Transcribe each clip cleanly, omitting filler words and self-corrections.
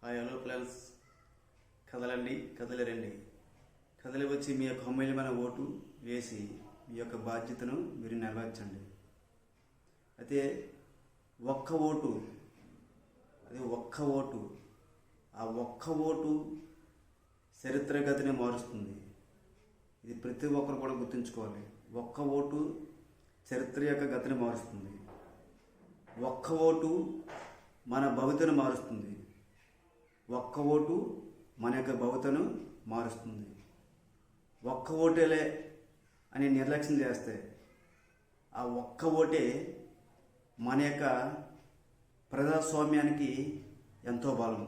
Hi hello friends, కదలండి కదలరండి, కదలి వచ్చి మీ యొక్క అమూల్యమైన ఓటు వేసి మీ యొక్క బాధ్యతను మీరు నెరవేర్చండి. అయితే ఒక్క ఓటు, అది ఒక్క ఓటు, ఆ ఒక్క ఓటు చరిత్రగతిని మారుస్తుంది. ఇది ప్రతి ఒక్కరు కూడా గుర్తుంచుకోవాలి. ఒక్క ఓటు చరిత్ర యొక్క గతిని మారుస్తుంది. ఒక్క ఓటు మన భవితను మారుస్తుంది. ఒక్క ఓటు మన యొక్క భవితను మారుస్తుంది. ఒక్క ఓటేలే అని నిర్లక్ష్యం చేస్తే ఆ ఒక్క ఓటే మన యొక్క ప్రజాస్వామ్యానికి ఎంతో బలం.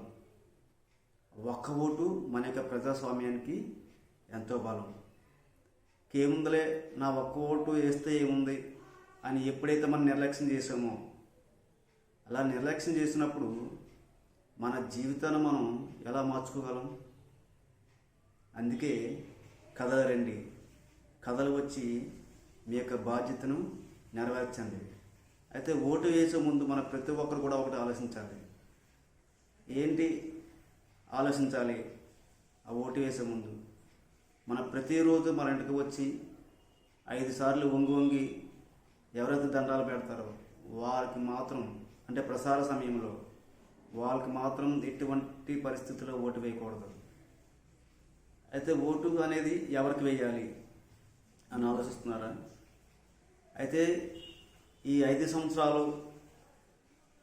ఒక్క ఓటు మన యొక్క ప్రజాస్వామ్యానికి ఎంతో బలం. ఏముందిలే, నా ఒక్క ఓటు వేస్తే ఏముంది అని ఎప్పుడైతే మనం నిర్లక్ష్యం చేసామో, అలా నిర్లక్ష్యం చేసినప్పుడు మన జీవితాన్ని మనం ఎలా మార్చుకోగలం? అందుకే కదలరండి, కథలు వచ్చి మీ యొక్క బాధ్యతను నెరవేర్చండి. అయితే ఓటు వేసే ముందు మన ప్రతి ఒక్కరు కూడా ఒకటి ఆలోచించాలి. ఏంటి ఆలోచించాలి? ఆ ఓటు వేసే ముందు మన ప్రతిరోజు మన ఇంటికి వచ్చి 5 సార్లు వంగి ఎవరైతే దండాలు పెడతారో వారికి మాత్రం, అంటే ప్రసార సమయంలో వాళ్ళకి మాత్రం ఎటువంటి పరిస్థితుల్లో ఓటు వేయకూడదు. అయితే ఓటు అనేది ఎవరికి వేయాలి అని ఆలోచిస్తున్నారా? అయితే ఈ 5 సంవత్సరాలు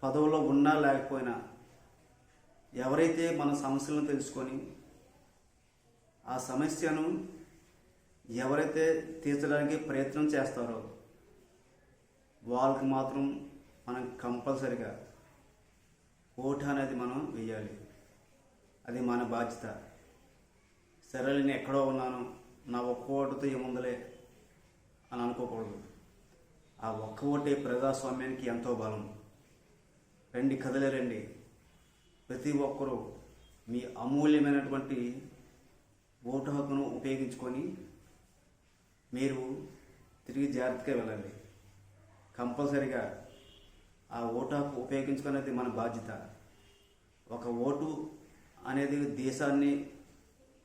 పదవిలో ఉన్నా లేకపోయినా ఎవరైతే మన సమస్యలను తెలుసుకొని ఆ సమస్యను ఎవరైతే తీర్చడానికి ప్రయత్నం చేస్తారో వాళ్ళకి మాత్రం మనం కంపల్సరిగా ఓటు అనేది మనం వేయాలి. అది మన బాధ్యత. సరే, నేను ఎక్కడో ఉన్నాను, నా ఒక్క ఓటుతో ఏముందలే అని అనుకోకూడదు. ఆ ఒక్క ఓటే ప్రజాస్వామ్యానికి ఎంతో బలం. రండి, కదలేరండి. ప్రతి ఒక్కరూ మీ అమూల్యమైనటువంటి ఓటు హక్కును ఉపయోగించుకొని మీరు తిరిగి జాగ్రత్తగా వెళ్ళండి. కంపల్సరిగా ఆ ఓటు హక్కు ఉపయోగించుకునేది మన బాధ్యత. ఒక ఓటు అనేది దేశాన్ని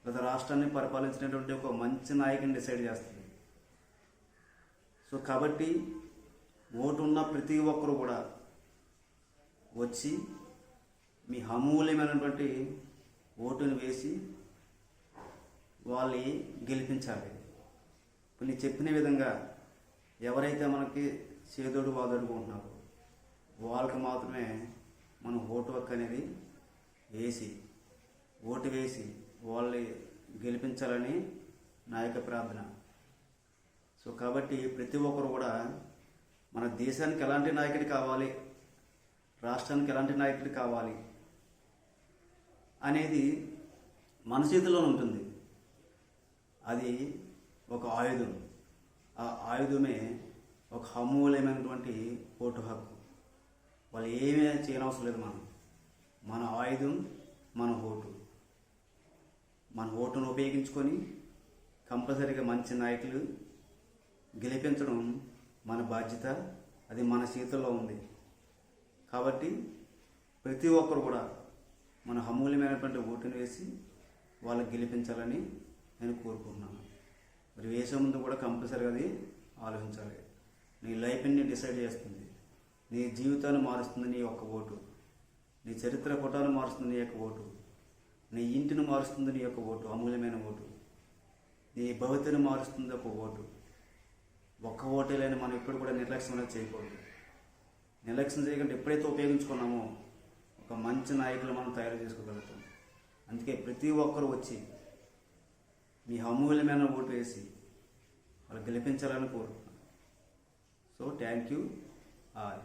లేదా రాష్ట్రాన్ని పరిపాలించినటువంటి ఒక మంచి నాయకుని డిసైడ్ చేస్తుంది. సో కాబట్టి ఓటు ఉన్న ప్రతి ఒక్కరు కూడా వచ్చి మీ అమూల్యమైనటువంటి ఓటుని వేసి వాళ్ళని గెలిపించాలి. ఇప్పుడు నేను చెప్పిన విధంగా ఎవరైతే మనకి చేదోడు వాదోడుకుంటున్నారో వాళ్ళకి మాత్రమే మనం ఓటు హక్కు అనేది ఓటు వేసి వాళ్ళని గెలిపించాలని నా యొక్క ప్రార్థన. సో కాబట్టి ప్రతి ఒక్కరు కూడా మన దేశానికి ఎలాంటి నాయకుడు కావాలి, రాష్ట్రానికి ఎలాంటి నాయకుడు కావాలి అనేది మన చేతిలో ఉంటుంది. అది ఒక ఆయుధం. ఆ ఆయుధమే ఒక అమూల్యమైనటువంటి ఓటు హక్కు. వాళ్ళు ఏమీ చేయనవసరం లేదు. మన ఆయుధం మన ఓటు. మన ఓటును ఉపయోగించుకొని కంపల్సరీగా మంచి నాయకులు గెలిపించడం మన బాధ్యత. అది మన చేతుల్లో ఉంది. కాబట్టి ప్రతి ఒక్కరు కూడా మన అమూల్యమైనటువంటి ఓటును వేసి వాళ్ళకి గెలిపించాలని నేను కోరుకుంటున్నాను. మరి వేసే ముందు కూడా కంపల్సరీగా అది ఆలోచించాలి. నీ లైఫ్ని డిసైడ్ చేస్తుంది. నీ జీవితాన్ని మారుస్తుంది నీ యొక్క ఓటు. నీ చరిత్ర పుటాన్ని మారుస్తుంది నీ యొక్క ఓటు. నీ ఇంటిని మారుస్తుంది నీ యొక్క ఓటు, అమూల్యమైన ఓటు. నీ భవితను మారుస్తుంది ఒక ఓటు. ఒక్క ఓటే లేని మనం ఎప్పుడు కూడా నిర్లక్ష్యం అనేది చేయకూడదు. నిర్లక్ష్యం చేయకుండా ఎప్పుడైతే ఉపయోగించుకున్నామో ఒక మంచి నాయకులు మనం తయారు చేసుకోగలుగుతాం. అందుకే ప్రతి ఒక్కరు వచ్చి మీ అమూల్యమైన ఓటు వేసి వాళ్ళు గెలిపించాలని కోరుకుంటున్నాను. So thank you all.